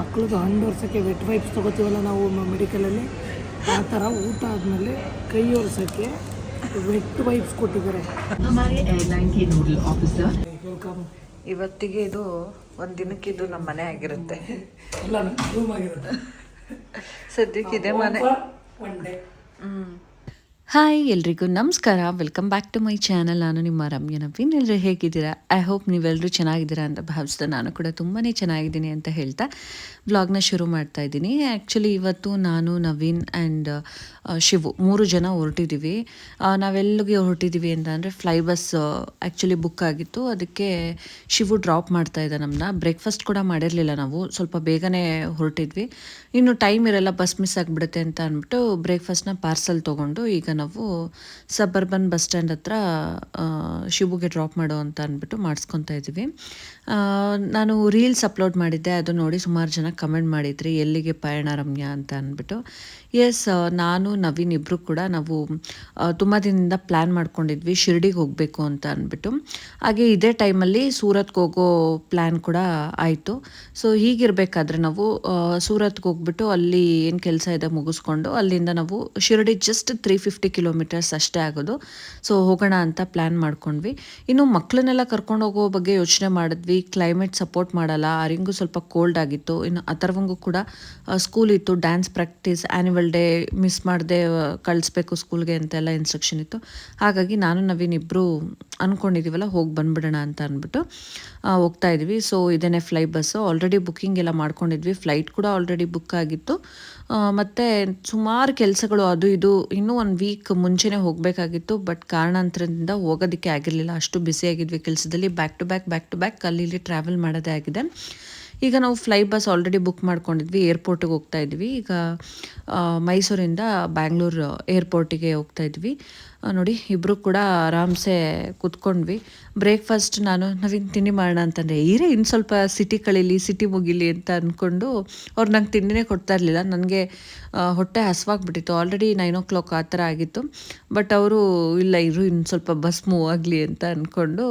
ಮಕ್ಕಳದು ಹಣ್ಣು ಒರೆಸೋಕ್ಕೆ vet wipes ತೊಗೋತೀವಲ್ಲ ನಾವು ಮೆಡಿಕಲಲ್ಲಿ, ಆ ಥರ ಊಟ ಆದಮೇಲೆ ಕೈ ಒರೆಸೋಕ್ಕೆ ವೆಟ್ ವೈಪ್ಸ್ ಕೊಟ್ಟಿದ್ದಾರೆ. ವೆಲ್ಕಮ್. ಇವತ್ತಿಗೆ ಇದು ಒಂದು ದಿನಕ್ಕೆ ಇದು ನಮ್ಮ ಮನೆ ಆಗಿರುತ್ತೆ. ಇಲ್ಲ, ರೂಮ್ ಆಗಿರುತ್ತೆ. ಸದ್ಯಕ್ಕೆ ಇದೆ ಮನೆ. ಹಾಯ್ ಎಲ್ರಿಗೂ ನಮಸ್ಕಾರ, welcome back to my channel. ನಾನು ನಿಮ್ಮ ರಮ್ಯ ನವೀನ್. ಎಲ್ಲರೂ ಹೇಗಿದ್ದೀರಾ? ಐ ಹೋಪ್ ನೀವೆಲ್ಲರೂ ಚೆನ್ನಾಗಿದ್ದೀರಾ ಅಂತ ಭಾವಿಸ್ತಾ ನಾನು ಕೂಡ ತುಂಬಾ ಚೆನ್ನಾಗಿದ್ದೀನಿ ಅಂತ ಹೇಳ್ತಾ ವ್ಲಾಗ್ನ ಶುರು ಮಾಡ್ತಾ ಇದ್ದೀನಿ. ಆ್ಯಕ್ಚುಲಿ ಇವತ್ತು ನಾನು, ನವೀನ್ ಆ್ಯಂಡ್ ಶಿವು 3 ಜನ ಹೊರಟಿದ್ದೀವಿ. ನಾವೆಲ್ಲಿಗೆ ಹೊರಟಿದ್ದೀವಿ ಅಂತ ಅಂದರೆ ಫ್ಲೈ ಬಸ್ ಆ್ಯಕ್ಚುಲಿ ಬುಕ್ ಆಗಿತ್ತು, ಅದಕ್ಕೆ ಶಿವು ಡ್ರಾಪ್ ಮಾಡ್ತಾ ಇದ್ದ ನಮ್ಮನ್ನ. ಬ್ರೇಕ್ಫಾಸ್ಟ್ ಕೂಡ ಮಾಡಿರಲಿಲ್ಲ, ನಾವು ಸ್ವಲ್ಪ ಬೇಗನೆ ಹೊರಟಿದ್ವಿ. ಇನ್ನು ಟೈಮ್ ಇರಲ್ಲ, ಬಸ್ ಮಿಸ್ ಆಗಿಬಿಡುತ್ತೆ ಅಂತ ಅಂದ್ಬಿಟ್ಟು ಬ್ರೇಕ್ಫಾಸ್ಟ್ನ ಪಾರ್ಸಲ್ ತೊಗೊಂಡು ಈಗ ನಾವು ಸಬರ್ಬನ್ ಬಸ್ ಸ್ಟ್ಯಾಂಡ್ ಹತ್ರ ಶಿವುಗೆ ಡ್ರಾಪ್ ಮಾಡೋ ಅಂತ ಅಂದ್ಬಿಟ್ಟು ಮಾಡಿಸ್ಕೊತಾ ಇದ್ದೀವಿ. ನಾನು ರೀಲ್ಸ್ ಅಪ್ಲೋಡ್ ಮಾಡಿದ್ದೆ, ಅದು ನೋಡಿ ಸುಮಾರು ಜನ ಕಮೆಂಟ್ ಮಾಡಿದ್ರಿ ಎಲ್ಲಿಗೆ ಪಯಣ ರಮ್ಯಾ ಅಂತ ಅಂದ್ಬಿಟ್ಟು. ಎಸ್, ನಾನು ನವೀನ್ ಇಬ್ಬರು ಕೂಡ ನಾವು ತುಂಬ ದಿನದಿಂದ ಪ್ಲ್ಯಾನ್ ಮಾಡ್ಕೊಂಡಿದ್ವಿ ಶಿರ್ಡಿಗೆ ಹೋಗಬೇಕು ಅಂತ ಅಂದ್ಬಿಟ್ಟು. ಹಾಗೆ ಇದೇ ಟೈಮಲ್ಲಿ ಸೂರತ್ಗೆ ಹೋಗೋ ಪ್ಲ್ಯಾನ್ ಕೂಡ ಆಯಿತು. ಸೊ ಹೀಗಿರಬೇಕಾದ್ರೆ ನಾವು ಸೂರತ್ಗೆ ಹೋಗ್ಬಿಟ್ಟು ಅಲ್ಲಿ ಏನು ಕೆಲಸ ಇದೆ ಮುಗಿಸ್ಕೊಂಡು ಅಲ್ಲಿಂದ ನಾವು ಶಿರ್ಡಿ ಜಸ್ಟ್ 350 ಕಿಲೋಮೀಟರ್ಸ್ ಅಷ್ಟೇ ಆಗೋದು. ಸೊ ಹೋಗೋಣ ಅಂತ ಪ್ಲ್ಯಾನ್ ಮಾಡ್ಕೊಂಡ್ವಿ. ಇನ್ನು ಮಕ್ಕಳನ್ನೆಲ್ಲ ಕರ್ಕೊಂಡು ಹೋಗೋ ಬಗ್ಗೆ ಯೋಚನೆ ಮಾಡಿದ್ವಿ. ಕ್ಲೈಮೇಟ್ ಸಪೋರ್ಟ್ ಮಾಡಲ್ಲ, ಅರಿಂಗೂ ಸ್ವಲ್ಪ ಕೋಲ್ಡ್ ಆಗಿತ್ತು. ಇನ್ನು ಅಥರ್ವಂಗೂ ಕೂಡ ಸ್ಕೂಲ್ ಇತ್ತು, dance practice, annual day miss ಮಾಡದೆ ಕಳಿಸ್ಬೇಕು ಸ್ಕೂಲ್ಗೆ ಅಂತೆಲ್ಲ ಇನ್ಸ್ಟ್ರಕ್ಷನ್ ಇತ್ತು. ಹಾಗಾಗಿ ನಾನು ನವೀನ್ ಇಬ್ಬರು ಅಂದ್ಕೊಂಡಿದ್ದೀವಲ್ಲ ಹೋಗಿ ಬಂದ್ಬಿಡೋಣ ಅಂತ ಅಂದ್ಬಿಟ್ಟು ಹೋಗ್ತಾ ಇದ್ವಿ. ಸೊ ಇದೇನೆ ಫ್ಲೈ ಬಸ್ಸು. ಆಲ್ರೆಡಿ ಬುಕ್ಕಿಂಗ್ ಎಲ್ಲ ಮಾಡ್ಕೊಂಡಿದ್ವಿ, ಫ್ಲೈಟ್ ಕೂಡ ಆಲ್ರೆಡಿ ಬುಕ್ ಆಗಿತ್ತು. ಮತ್ತು ಸುಮಾರು ಕೆಲಸಗಳು ಅದು ಇದು ಇನ್ನೂ 1 ವೀಕ್ ಮುಂಚೆನೇ ಹೋಗಬೇಕಾಗಿತ್ತು. ಬಟ್ ಕಾರಣಾಂತರದಿಂದ ಹೋಗೋದಕ್ಕೆ ಆಗಿರಲಿಲ್ಲ, ಅಷ್ಟು ಬ್ಯುಸಿಯಾಗಿದ್ವಿ ಕೆಲಸದಲ್ಲಿ. ಬ್ಯಾಕ್ ಟು ಬ್ಯಾಕ್ ಅಲ್ಲಿ ಇಲ್ಲಿ ಟ್ರಾವೆಲ್ ಮಾಡೋದೇ ಆಗಿದೆ. ಈಗ ನಾವು ಫ್ಲೈ ಬಸ್ ಆಲ್ರೆಡಿ ಬುಕ್ ಮಾಡ್ಕೊಂಡಿದ್ವಿ, ಏರ್ಪೋರ್ಟಿಗೆ ಹೋಗ್ತಾ ಇದ್ವಿ. ಈಗ ಮೈಸೂರಿಂದ ಬ್ಯಾಂಗ್ಳೂರು ಏರ್ಪೋರ್ಟಿಗೆ ಹೋಗ್ತಾ ಇದ್ವಿ. ನೋಡಿ ಇಬ್ಬರು ಕೂಡ ಆರಾಮ್ಸೆ ಕೂತ್ಕೊಂಡ್ವಿ. ಬ್ರೇಕ್ಫಾಸ್ಟ್ ನಾನು ನವೀನ್ ತಿಂಡಿ ಮಾಡೋಣ ಅಂತಂದರೆ ಇನ್ನು ಸ್ವಲ್ಪ ಸಿಟಿ ಕಳೀಲಿ, ಸಿಟಿ ಮುಗಿಲಿ ಅಂತ ಅಂದ್ಕೊಂಡು ಅವ್ರು ನಂಗೆ ತಿಂಡಿನೇ ಕೊಡ್ತಾ ಇರಲಿಲ್ಲ. ನನಗೆ ಹೊಟ್ಟೆ ಹಸ್ವಾಗ್ಬಿಟ್ಟಿತ್ತು, ಆಲ್ರೆಡಿ 9 o'clock ಆ ಥರ ಆಗಿತ್ತು. ಬಟ್ ಅವರು ಇಲ್ಲ ಇನ್ನು ಸ್ವಲ್ಪ ಬಸ್ ಮೂವ್ ಆಗಲಿ ಅಂತ ಅಂದ್ಕೊಂಡು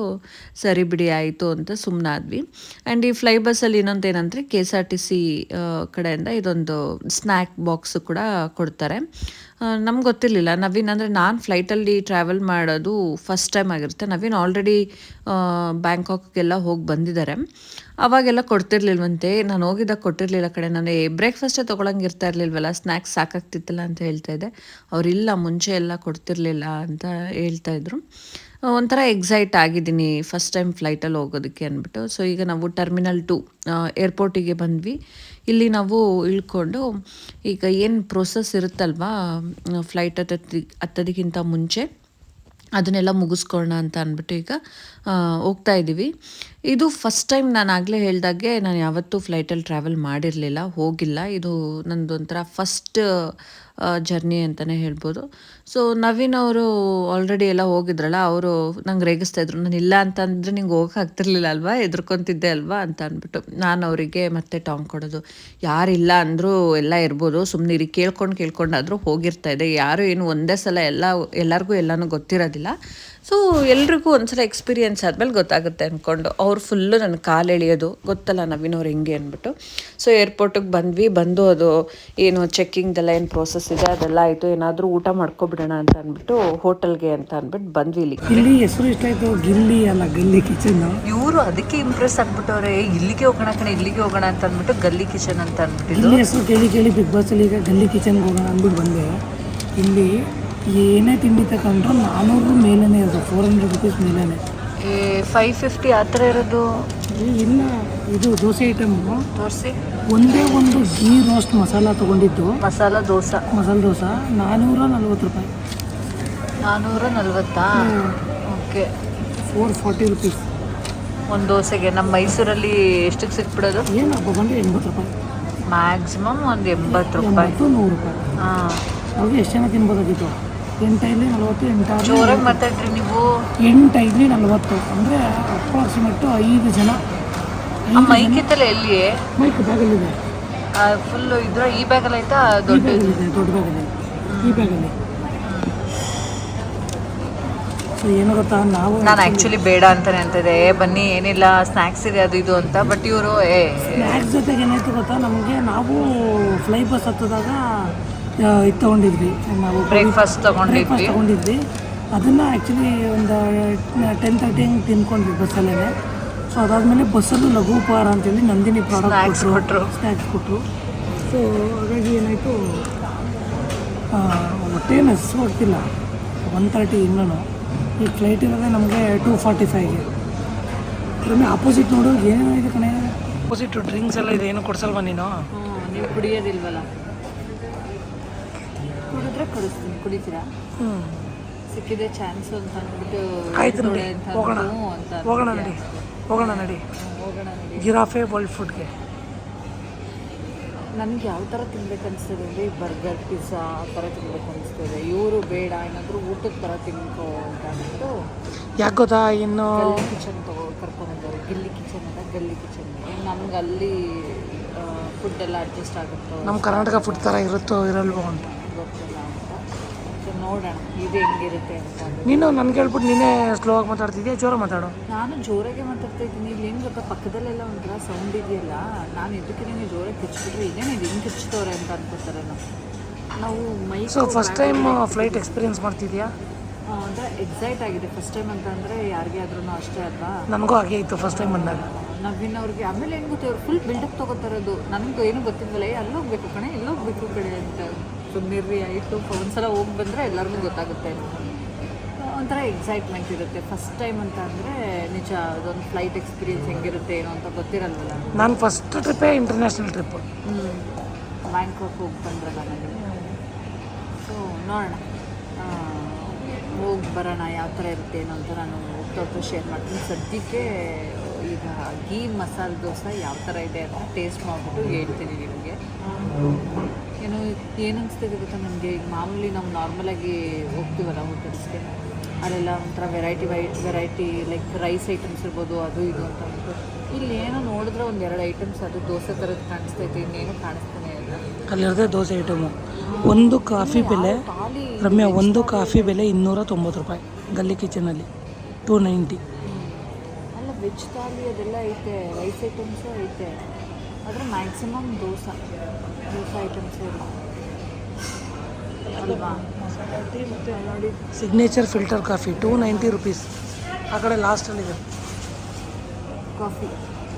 ಸರಿ ಬಿಡಿ ಆಯಿತು ಅಂತ ಸುಮ್ಮನಾದ್ವಿ. ಆ್ಯಂಡ್ ಈ ಫ್ಲೈ ಬಸ್ಸಲ್ಲಿ ಇನ್ನೊಂದು ಏನಂದರೆ KSRTC ಕಡೆಯಿಂದ ಇದೊಂದು ಸ್ನ್ಯಾಕ್ ಬಾಕ್ಸು ಕೂಡ ಕೊಡ್ತಾರೆ. ನಮ್ಗೆ ಗೊತ್ತಿರಲಿಲ್ಲ. ನವೀನ್ ಅಂದರೆ ನಾನು ಫ್ಲೈಟಲ್ಲಿ ಟ್ರಾವೆಲ್ ಮಾಡೋದು ಫಸ್ಟ್ ಟೈಮ್ ಆಗಿರುತ್ತೆ. ನವೀನ್ ಆಲ್ರೆಡಿ ಬ್ಯಾಂಕಾಕ್ಗೆಲ್ಲ ಹೋಗಿ ಬಂದಿದ್ದಾರೆ, ಅವಾಗೆಲ್ಲ ಕೊಡ್ತಿರ್ಲಿಲ್ವಂತೆ. ನಾನು ಹೋಗಿದ್ದಾಗ ಕೊಟ್ಟಿರಲಿಲ್ಲ ಕಡೆ. ನಾನು ಬ್ರೇಕ್ಫಾಸ್ಟೇ ತೊಗೊಳಂಗೆ ಇರ್ತಾ ಇರಲಿಲ್ವಲ್ಲ, ಸ್ನ್ಯಾಕ್ಸ್ ಸಾಕಾಗ್ತಿತ್ತಲ್ಲ ಅಂತ ಹೇಳ್ತಾ ಇದ್ದೆ. ಅವರಿಲ್ಲ ಮುಂಚೆ ಎಲ್ಲ ಕೊಡ್ತಿರ್ಲಿಲ್ಲ ಅಂತ ಹೇಳ್ತಾಯಿದ್ರು. ಒಂಥರ ಎಕ್ಸೈಟ್ ಆಗಿದ್ದೀನಿ ಫಸ್ಟ್ ಟೈಮ್ ಫ್ಲೈಟಲ್ಲಿ ಹೋಗೋದಕ್ಕೆ ಅಂದ್ಬಿಟ್ಟು. ಸೊ ಈಗ ನಾವು ಟರ್ಮಿನಲ್ 2 ಏರ್ಪೋರ್ಟಿಗೆ ಬಂದ್ವಿ. ಇಲ್ಲಿ ನಾವು ಇಳ್ಕೊಂಡು ಈಗ ಏನು ಪ್ರೊಸೆಸ್ ಇರುತ್ತಲ್ವಾ ಫ್ಲೈಟ್ ಹತ್ತೋದಕ್ಕಿಂತ ಮುಂಚೆ ಅದನ್ನೆಲ್ಲ ಮುಗಿಸ್ಕೊಳ್ಳೋಣ ಅಂತ ಅಂದ್ಬಿಟ್ಟು ಈಗ ಹೋಗ್ತಾ ಇದ್ದೀವಿ. ಇದು ಫಸ್ಟ್ ಟೈಮ್, ನಾನು ಆಗಲೇ ಹೇಳ್ದಾಗೆ ನಾನು ಯಾವತ್ತೂ ಫ್ಲೈಟಲ್ಲಿ ಟ್ರಾವೆಲ್ ಮಾಡಿರಲಿಲ್ಲ, ಹೋಗಿಲ್ಲ. ಇದು ನಂದು ಒಂಥರ ಫಸ್ಟ್ ಜರ್ನಿ ಅಂತಲೇ ಹೇಳ್ಬೋದು. ಸೊ ನವೀನ್ ಅವರು ಆಲ್ರೆಡಿ ಎಲ್ಲ ಹೋಗಿದ್ರಲ್ಲ, ಅವರು ನಂಗೆ ರೇಗಿಸ್ತಾಯಿದ್ರು. ನಾನು ಇಲ್ಲ ಅಂತಂದರೆ ನಿಂಗೆ ಹೋಗಕ್ಕೆ ಆಗ್ತಿರ್ಲಿಲ್ಲ ಅಲ್ವಾ, ಹೆದರ್ಕೊತಿದ್ದೆ ಅಲ್ವಾ ಅಂತ ಅಂದ್ಬಿಟ್ಟು. ನಾನು ಅವರಿಗೆ ಮತ್ತೆ ಟಾಂಗ್ ಕೊಡೋದು, ಯಾರಿಲ್ಲ ಅಂದರೂ ಎಲ್ಲ ಇರ್ಬೋದು, ಸುಮ್ಮನೆ ಕೇಳ್ಕೊಂಡಾದರೂ ಹೋಗಿರ್ತಾಯಿದೆ. ಯಾರು ಏನು ಒಂದೇ ಸಲ ಎಲ್ಲರಿಗೂ ಎಲ್ಲನೂ ಗೊತ್ತಿರೋದಿಲ್ಲ. ಸೊ ಎಲ್ರಿಗೂ ಒಂದ್ಸಲ ಎಕ್ಸ್ಪೀರಿಯೆನ್ಸ್ ಆದಮೇಲೆ ಗೊತ್ತಾಗುತ್ತೆ ಅಂದ್ಕೊಂಡು ಅವ್ರು ಫುಲ್ಲು ನನ್ನ ಕಾಲು ಎಳೆಯೋದು, ಗೊತ್ತಲ್ಲ ನವೀನ್ ಅವ್ರು ಹೆಂಗೆ ಅಂದ್ಬಿಟ್ಟು. ಸೊ ಏರ್ಪೋರ್ಟಿಗೆ ಬಂದು ಅದು ಏನು ಚೆಕ್ಕಿಂಗ್ದೆಲ್ಲ ಏನು ಪ್ರೋಸೆಸ್ ಇದೆ ಅದೆಲ್ಲ ಆಯಿತು. ಏನಾದರೂ ಊಟ ಮಾಡ್ಕೊಬಿಡೋಣ ಅಂತ ಅಂದ್ಬಿಟ್ಟು ಹೋಟೆಲ್ಗೆ ಅಂತ ಅಂದ್ಬಿಟ್ಟು ಬಂದ್ವಿ. ಇಲ್ಲಿ ಹೆಸರು ಇಷ್ಟ ಆಯಿತು, ಗಿಲ್ಲಿ ಅಲ್ಲ ಗಲ್ಲಿ ಕಿಚನ್. ಇವರು ಅದಕ್ಕೆ ಇಂಪ್ರೆಸ್ ಆಗ್ಬಿಟ್ಟವ್ರೆ, ಇಲ್ಲಿಗೆ ಹೋಗೋಣ ಅಂತ ಅಂದ್ಬಿಟ್ಟು ಗಲ್ಲಿ ಕಿಚನ್ ಅಂತ ಅಂದ್ಬಿಟ್ಟು. ಇಲ್ಲಿ ಹೆಸರು ಕೇಳಿ ಬಿಗ್ ಬಾಸಲ್ಲಿ ಈಗ ಗಲ್ಲಿ ಕಿಚನ್ಗೆ ಹೋಗೋಣ ಅಂದ್ಬಿಟ್ಟು ಬಂದೆ. ಇಲ್ಲಿ ಏನೇ ತಿಂಡಿ ತಗೊಂಡ್ರು 400 ಮೇಲೇ ಇರೋದು, 400 rupees ಮೇಲೇ. 550 ಆ ಥರ ಇರೋದು ಇಲ್ಲ. ಇದು ದೋಸೆ ಐಟಮು ತೋರಿಸಿ. ಒಂದೇ ಒಂದು ಗೀ ರೋಸ್ಟ್ ಮಸಾಲ ತೊಗೊಂಡಿದ್ದು, ಮಸಾಲ ದೋಸೆ 440 ರೂಪಾಯಿ. 440? ಓಕೆ. 440 rupees ಒಂದು ದೋಸೆಗೆ. ನಮ್ಮ ಮೈಸೂರಲ್ಲಿ ಎಷ್ಟಕ್ಕೆ ಸಿಕ್ಬಿಡೋದು? ಏನಪ್ಪ ಬಂದರೆ 80 ರೂಪಾಯಿ ಮ್ಯಾಕ್ಸಿಮಮ್. ಒಂದು 80 ರೂಪಾಯಿ, 100 ರೂಪಾಯಿ. ಹಾಂ, ಅವ್ರಿಗೆ ಎಷ್ಟು ಜನ ತಿನ್ಬೋದಾಗಿತ್ತು? 8 5 40, 8 ಜೋರಾಗಿ ಮಾತಾಡ್ರಿ ನೀವು. 8 5 40 ಅಂದರೆ ಅಪ್ರಾಕ್ಸಿಮೇಟು 5 ಜನ. ಮೈಕ್ ಇತ್ತಲ್ಲ ಎಲ್ಲಿ? ಮೈಕ್ ಬ್ಯಾಗಲ್ಲಿದೆ ಫುಲ್ಲು. ಇದ್ರ ಈ ಬ್ಯಾಗಲ್ಲಿ ಆಯ್ತಾ? ದೊಡ್ಡ ಬ್ಯಾಗಲ್ಲಿದೆ, ದೊಡ್ಡ ಬ್ಯಾಗಲ್ಲಿ, ಈ ಬ್ಯಾಗಲ್ಲಿ. ಸೊ ಏನು ಗೊತ್ತಾ, ನಾವು ನಾನು ಆ್ಯಕ್ಚುಲಿ ಬೇಡ ಅಂತಾನೆ ಅಂತಿದ್ದೆ, ಬನ್ನಿ ಏನಿಲ್ಲ ಸ್ನ್ಯಾಕ್ಸ್ ಇದೆ ಅದು ಇದು ಅಂತ. ಬಟ್ ಇವರು ಸ್ನ್ಯಾಕ್ಸ್ ಜೊತೆಗೆ ಏನಾಯ್ತು ಗೊತ್ತಾ, ನಮಗೆ ನಾವು ಫ್ಲೈ ಬಸ್ ಹತ್ತದಾಗ ಇದು ತೊಗೊಂಡಿದ್ವಿ, ನಾವು ಬ್ರೇಕ್ಫಾಸ್ಟ್ ತೊಗೊಂಡಿದ್ವಿ. ಅದನ್ನು ಆ್ಯಕ್ಚುಲಿ ಒಂದು 10:30 ಹಂಗೆ ತಿನ್ಕೊಂಡ್ವಿ ಬಸ್ಸಲ್ಲೇ. ಸೊ ಅದಾದಮೇಲೆ ಬಸ್ಸಲ್ಲೂ ಲಘು ಉಪಹಾರ ಅಂತೇಳಿ ನಂದಿನಿ ಪ್ರಾಡಕ್ಟ್ ಸ್ನ್ಯಾಕ್ಸ್ ಕೊಟ್ಟರು. ಸೊ ಹಾಗಾಗಿ ಏನಾಯಿತು, ಹೊಟ್ಟೇನು ಹಸು ಆಗ್ತಿಲ್ಲ. 1:30 ಇನ್ನೂ ಈ ಫ್ಲೈಟ್ ಇರೋದೇ ನಮಗೆ 2:45ಗೆ. ಕಡಿಮೆ ಆಪೋಸಿಟ್ ನೋಡು ಏನೇನಾಗಿದೆ ಕಣೆ, ಆಪೋಸಿಟ್ ಡ್ರಿಂಕ್ಸ್ ಎಲ್ಲ ಇದೆ. ಏನು ಕೊಡ್ಸಲ್ವಾ ನೀನು? ನೀವು ಕುಡಿಯೋದಿಲ್ವಲ್ಲ? ಕುಡಿದ್ರೆ ಕೊಡಿಸ್ತೀನಿ, ಕುಡಿತೀರಾ? ಸಿಕ್ಕಿದೆ ಚಾನ್ಸು ಅಂತ ಅಂದ್ಬಿಟ್ಟು ಆಯ್ತು ನೋಡಿ, ಹೋಗೋಣ ನಡಿ ಜಿರಾಫೆ ವರ್ಲ್ಡ್ ಫುಡ್ಗೆ. ನನಗೆ ಯಾವ ಥರ ತಿನ್ಬೇಕು ಅನಿಸ್ತದೆ ಅಂದರೆ ಬರ್ಗರ್ ಪಿಜ್ಜಾ ಆ ಥರ ತಿನ್ಬೇಕು ಅನಿಸ್ತದೆ. ಇವರು ಬೇಡ, ಏನಾದರೂ ಊಟದ ಥರ ತಿನ್ಕೋ ಅಂತ ಅಂದ್ಬಿಟ್ಟು ಯಾಕೆ ಗೊತ್ತಾ, ಇನ್ನು ಗಲ್ಲಿ ಕಿಚನ್ ಕರ್ಕೊಂಡ್ಬಂದವರು. ಗಿಲ್ಲಿ ಕಿಚನ್ ಅಲ್ಲ, ಗಲ್ಲಿ ಕಿಚನ್. ನಮ್ಗೆ ಅಲ್ಲಿ ಫುಡ್ಡೆಲ್ಲ ಅಡ್ಜಸ್ಟ್ ಆಗುತ್ತೋ, ನಮ್ಮ ಕರ್ನಾಟಕ ಫುಡ್ ಥರ ಇರುತ್ತೋ ಇರಲ್ವೋ ಅಂತ ಗೊತ್ತಿಲ್ಲ ಅಂತ. ಸೊ ನೋಡೋಣ ಇದು ಹೆಂಗಿರುತ್ತೆ ಅಂತ. ನೀನು ನನಗೆ ಹೇಳ್ಬಿಟ್ಟು ನೀನೇ ಸ್ಲೋ ಆಗಿ ಮಾತಾಡ್ತಿದ್ಯಾ, ಜೋರಾಗಿ ಮಾತಾಡು. ನಾನು ಜೋರಾಗೆ ಮಾತಾಡ್ತಾ ಇದ್ದೀನಿ. ಇಲ್ಲಿ ಏನು ಗೊತ್ತಾ, ಪಕ್ಕದಲ್ಲೆಲ್ಲ ಒಂಥರ ಸೌಂಡ್ ಇದೆಯಲ್ಲ, ನಾನು ಇದಕ್ಕೆ ನೀವು ಜೋರಾಗಿ ಕಿಚ್ಚಿಬಿಟ್ರೆ ಇದೇನು ಇದು ಹಿಂಗೆ ಕಿಚ್ತವ್ರೆ ಅಂತ ಅನ್ಕೋತಾರೆ. ನಾವು so first time flight experience ಮಾಡ್ತಿದ್ಯಾ? ಅಂದರೆ ಎಕ್ಸೈಟ್ ಆಗಿದೆ ಫಸ್ಟ್ ಟೈಮ್ ಅಂತ. ಅಂದರೆ ಯಾರಿಗೆ ಆದ್ರೂ ಅಷ್ಟೇ ಅಲ್ವಾ, ನನಗೂ ಹಾಗೆ ಇತ್ತು ಫಸ್ಟ್ ಟೈಮ್ ಬಂದಾಗ. ನವೀನ್ ಅವ್ರಿಗೆ ಆಮೇಲೆ ಏನು ಗೊತ್ತೇ, ಅವ್ರು ಫುಲ್ ಬಿಲ್ಡಪ್ ತೊಗೋತಾರದು. ನನಗೂ ಏನು ಗೊತ್ತಿಲ್ವಲ್ಲ, ಅಲ್ಲೋಗ್ಬೇಕು ಕಣೆ, ಎಲ್ಲೋಗ್ಬೇಕು ಕಡೆ ಅಂತ. ಸುಮ್ಮನಿರ್ರಿ ಆಯಿತು, ಒಂದ್ಸಲ ಹೋಗಿ ಬಂದರೆ ಎಲ್ಲರಿಗೂ ಗೊತ್ತಾಗುತ್ತೆ. ಒಂಥರ ಎಕ್ಸೈಟ್ಮೆಂಟ್ ಇರುತ್ತೆ ಫಸ್ಟ್ ಟೈಮ್ ಅಂತ. ಅಂದರೆ ನಿಜ ಅದೊಂದು ಫ್ಲೈಟ್ ಎಕ್ಸ್ಪೀರಿಯನ್ಸ್ ಹೆಂಗಿರುತ್ತೆ ಏನೋ ಅಂತ ಗೊತ್ತಿರಲ್ವಲ್ಲ. ನಾನು ಫಸ್ಟ್ ಟ್ರಿಪ್ಪೇ ಇಂಟರ್ನ್ಯಾಷನಲ್ ಟ್ರಿಪ್ಪು. ಬ್ಯಾಂಕಾಕ್ ಹೋಗಿ ಬಂದ್ರಲ್ಲ ನನಗೆ. ಸೊ ನೋಡೋಣ, ಹೋಗಿ ಬರೋಣ ಯಾವ ಥರ ಇರುತ್ತೆ ಏನೋ ಅಂತ ನಾನು ಹೋಗ್ತಾ ಶೇರ್ ಮಾಡ್ತೀನಿ. ಸದ್ಯಕ್ಕೆ ಈಗ ಗೀ ಮಸಾಲೆ ದೋಸೆ ಯಾವ ಥರ ಇದೆ ಅಂತ ಟೇಸ್ಟ್ ಮಾಡಿಬಿಟ್ಟು ಹೇಳ್ತೀನಿ ನಿಮಗೆ. ಏನು ಅನಿಸ್ತಿದೆ ಗೊತ್ತಾ ನನಗೆ, ಈಗ ಮಾಮೂಲಿ ನಾವು ನಾರ್ಮಲಾಗಿ ಹೋಗ್ತೀವಲ್ಲ ಹೋಟೆಲ್ಸ್ಗೆ, ಅಲ್ಲೆಲ್ಲ ಒಂಥರ ವೆರೈಟಿ ಲೈಕ್ ರೈಸ್ ಐಟಮ್ಸ್ ಇರ್ಬೋದು, ಅದು ಇದು ಅಂತ ಅಂದ್ಬಿಟ್ಟು. ಇಲ್ಲಿ ಏನೋ ನೋಡಿದ್ರೆ ಒಂದೆರಡು ಐಟಮ್ಸ್ ಅದು ದೋಸೆ ಥರದ್ದು ಕಾಣಿಸ್ತೈತೆ, ಇನ್ನೇನು ಕಾಣಿಸ್ತಾನೆ ಇಲ್ಲ. ಅಲ್ಲಿರೋದೇ ದೋಸೆ ಐಟಮು. ಒಂದು ಕಾಫಿ ಬೆಲೆ ರಮ್ಯಾ, ಒಂದು ಕಾಫಿ ಬೆಲೆ 290 ರೂಪಾಯಿ ಗಲ್ಲಿ ಕಿಚನಲ್ಲಿ. 290. ಅಲ್ಲ ವೆಜ್ ಥಾಲಿ ಅದೆಲ್ಲ ಐತೆ, ರೈಸ್ ಐಟಮ್ಸು ಐತೆ, ಆದರೆ ಮ್ಯಾಕ್ಸಿಮಮ್ ದೋಸೆ ಐಟಮ್ಸ್ ಇಲ್ಲ ಅಲ್ವಾ. ನೋಡಿ, ಸಿಗ್ನೇಚರ್ ಫಿಲ್ಟರ್ ಕಾಫಿ 290 ರುಪೀಸ್. ಆ ಕಡೆ ಲಾಸ್ಟಲ್ಲಿದೆ. ಕಾಫಿ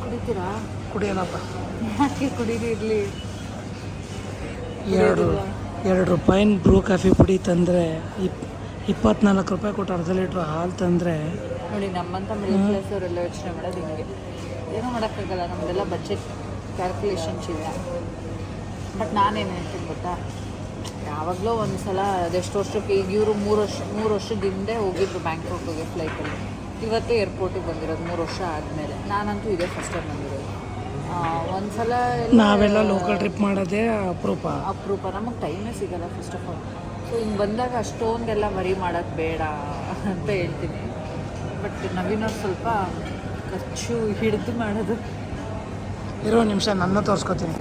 ಕುಡಿತೀರಾ? ಕುಡಿಯೋಣಪ್ಪ. ಯಾಕೆ ಕುಡೀರಿ, ಇರಲಿ. 2 ರೂಪಾಯಿ ಬ್ರೂ ಕಾಫಿ ಪುಡಿ ತಂದರೆ 24 ರೂಪಾಯಿ ಕೊಟ್ಟು ಅರ್ಧ ಲೀಟ್ರ್ ಹಾಲು ತಂದರೆ. ನೋಡಿ, ನಮ್ಮಂಥ ಮಿಡಲ್ ಕ್ಲಾಸ್ ಅವರೆಲ್ಲ ಯೋಚನೆ ಮಾಡೋದು ಹಿಂಗೆ. ಏನೂ ಮಾಡೋಕ್ಕಾಗಲ್ಲ, ನಮ್ಮದೆಲ್ಲ ಬಜೆಟ್ ಕ್ಯಾಲ್ಕುಲೇಷನ್ಸ್ ಇಲ್ಲ. ಬಟ್ ನಾನೇನು ಹೇಳ್ತೀನಿ ಗೊತ್ತಾ, ಯಾವಾಗಲೂ ಒಂದು ಸಲ ಅದೆಷ್ಟು ವರ್ಷಕ್ಕೆ, ಈಗ ಇವರು 3 ವರ್ಷದ ಹಿಂದೆ ಹೋಗಿದ್ರು ಬ್ಯಾಂಕಾಕ್ಗೆ ಫ್ಲೈಟಲ್ಲಿ. ಇವತ್ತೇ ಏರ್ಪೋರ್ಟಿಗೆ ಬಂದಿರೋದು 3 ವರ್ಷ ಆದಮೇಲೆ. ನಾನಂತೂ ಇದೇ ಫಸ್ಟ್ ಟೈಮ್ ಬಂದಿರೋದು. ಒಂದು ಸಲ ನಾವೆಲ್ಲ ಲೋಕಲ್ ಟ್ರಿಪ್ ಮಾಡೋದೇ ಅಪರೂಪ. ನಮಗೆ ಟೈಮೇ ಸಿಗೋಲ್ಲ ಫಸ್ಟ್ ಆಫ್ ಆಲ್. ಸೊ ಹಿಂಗೆ ಬಂದಾಗ ಅಷ್ಟೊಂದೆಲ್ಲ ವರಿ ಮಾಡೋದು ಬೇಡ ಅಂತ ಹೇಳ್ತೀನಿ. ಬಟ್ ನವೀನವ್ರು ಸ್ವಲ್ಪ ಖರ್ಚು ಹಿಡಿದು ಮಾಡೋದು. ಇರೋ ನಿಮಿಷ ನನ್ನ ತೋರಿಸ್ಕೊತೀನಿ.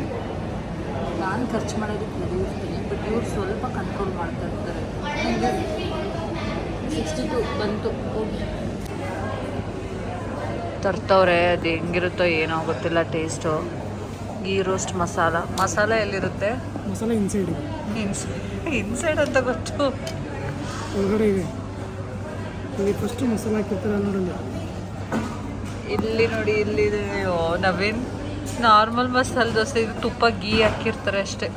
ನಾನು ಖರ್ಚು ಮಾಡೋದಕ್ಕೆ ನಡೆಯುತ್ತೀನಿ, ಬಟ್ ಇವ್ರು ಸ್ವಲ್ಪ ಕಂಟ್ರೋಲ್ ಮಾಡ್ತಾ ಇರ್ತಾರೆ. 62 ಬಂತು. ತರ್ತವ್ರೆ, ಅದು ಹೆಂಗಿರುತ್ತೋ ಏನೋ ಗೊತ್ತಿಲ್ಲ ಟೇಸ್ಟು. ಗೀ ರೋಸ್ಟ್ ಮಸಾಲ ಎಲ್ಲಿರುತ್ತೆ? ಮಸಾಲೆ ಇನ್ಸೈಡ್ ಇದೆ. ಇನ್ಸೈಡ್ ಅಂತ ಗೊತ್ತು, ಒಳಗಡೆ ಇದೆ. ಇಲ್ಲಿ ಫಸ್ಟು ಮಸಾಲೆ ಹಾಕಿರ್ತಾರೆ ನೋಡಲ್ಲ, ಇಲ್ಲಿ ನೋಡಿ, ಇಲ್ಲಿದೆ. ಅಯ್ಯೋ ನವೀನ್, ನಾರ್ಮಲ್ ಮಸಾಲೆ ದೋಸೆ, ಇದು ತುಪ್ಪ ಗೀ ಹಾಕಿರ್ತಾರೆ ಅಷ್ಟೇ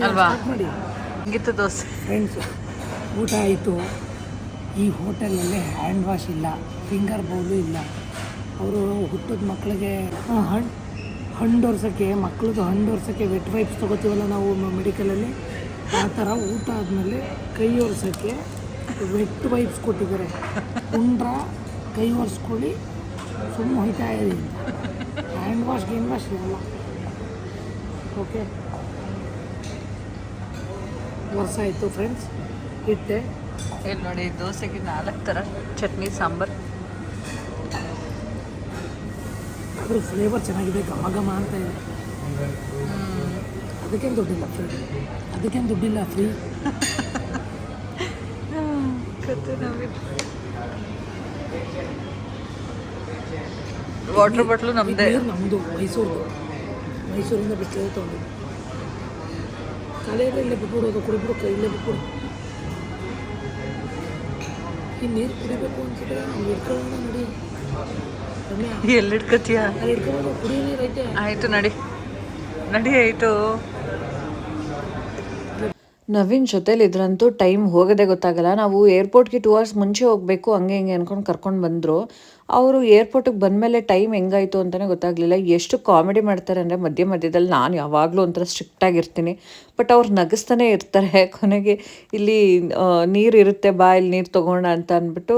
ಅಲ್ವಾ? ಹಿಂಗಿತ್ತು ದೋಸೆ. ಫ್ರೆಂಡ್ಸ್, ಊಟ ಆಯಿತು. ಈ ಹೋಟೆಲಲ್ಲಿ ಹ್ಯಾಂಡ್ ವಾಶ್ ಇಲ್ಲ, ಫಿಂಗರ್ ಬೌಲು ಇಲ್ಲ. ಅವರು ಹುಟ್ಟದ ಮಕ್ಕಳಿಗೆ ಹಣ್ಣು ಒರೆಸೋಕ್ಕೆ, ಮಕ್ಕಳದು ಹಣ್ಣು ಒರೆಸೋಕ್ಕೆ ವೆಟ್ ವೈಪ್ಸ್ ತೊಗೋತೀವಲ್ಲ ನಾವು ಮೆಡಿಕಲಲ್ಲಿ, ಆ ಥರ ಊಟ ಆದಮೇಲೆ ಕೈ ಒರೆಸೋಕ್ಕೆ ವೆಟ್ ವೈಪ್ಸ್ ಕೊಟ್ಟಿದ್ದಾರೆ. ಉಂಡ್ರ ಕೈ ಒರೆಸ್ಕೊಳ್ಳಿ, ಸುಮ್ಮನೆ ಹೋಯ್ತಾ ಇದ್ದೀನಿ. ಹ್ಯಾಂಡ್ ವಾಶ್ ಇರಲ್ಲ. ಓಕೆ, ವರ್ಷ ಆಯಿತು ಫ್ರೆಂಡ್ಸ್, ಇಟ್ಟೆ. ಇಲ್ಲಿ ನೋಡಿ, ದೋಸೆಗೆ 4 ಥರ ಚಟ್ನಿ ಸಾಂಬಾರು. ಅದ್ರ ಫ್ಲೇವರ್ ಚೆನ್ನಾಗಿದೆ, ಘಮ ಅಂತ ಇದೆ. ಅದಕ್ಕೇನು ದುಡ್ಡಿಲ್ಲ ಫ್ರೀ. ಕತೆ ನವೀನ್. ವಾಟರ್ ಬಾಟ್ಲು ನಮ್ಮದೇ. ನಮ್ಮದು ಮೈಸೂರಿಂದ ಬಿಸ್ಲೇ ತೊಗೊಂಡು ಕಾಲೇಜ್ ಇಲ್ಲೇ ಬಿಟ್ಬಿಡೋದು, ಕುಡಿಬಿಡು ಇಲ್ಲೇ ಬಿಟ್ಬಿಡು. ಈ ನೀರು ಕುಡಿಬೇಕು ಅನ್ಸಿದ್ರೆ ಅಲ್ಲಿ ಇಟ್ಕೊಳ್ಳೋಣ ನಡಿ. ಎಲ್ಲಿ ಇಟ್ಕೊತೀಯ? ಅಲ್ಲಿ ಇಟ್ಕೊಬೋದು, ಕುಡಿಯೋ ನೀರು ಐತೆ. ಆಯಿತು ನಡಿ ಆಯಿತು. ನವೀನ್ ಜೊತೇಲಿ ಇದ್ರಂತೂ ಟೈಮ್ ಹೋಗೋದೇ ಗೊತ್ತಾಗಲ್ಲ. ನಾವು ಏರ್ಪೋರ್ಟ್ಗೆ 2 hours ಮುಂಚೆ ಹೋಗಬೇಕು ಹಂಗೆ ಹಿಂಗೆ ಅಂದ್ಕೊಂಡು ಕರ್ಕೊಂಡು ಬಂದರು. ಅವರು ಏರ್ಪೋರ್ಟಿಗೆ ಬಂದಮೇಲೆ ಟೈಮ್ ಹೆಂಗಾಯಿತು ಅಂತಲೇ ಗೊತ್ತಾಗಲಿಲ್ಲ. ಎಷ್ಟು ಕಾಮಿಡಿ ಮಾಡ್ತಾರೆ ಅಂದರೆ ಮಧ್ಯದಲ್ಲಿ ನಾನು ಯಾವಾಗಲೂ ಒಂಥರ ಸ್ಟ್ರಿಕ್ಟಾಗಿರ್ತೀನಿ, ಬಟ್ ಅವ್ರು ನಗಿಸ್ತಾನೆ ಇರ್ತಾರೆ. ಕೊನೆಗೆ ಇಲ್ಲಿ ನೀರು ಇರುತ್ತೆ ಬಾ ಇಲ್ಲಿ ನೀರು ತೊಗೋಣ ಅಂತ ಅಂದ್ಬಿಟ್ಟು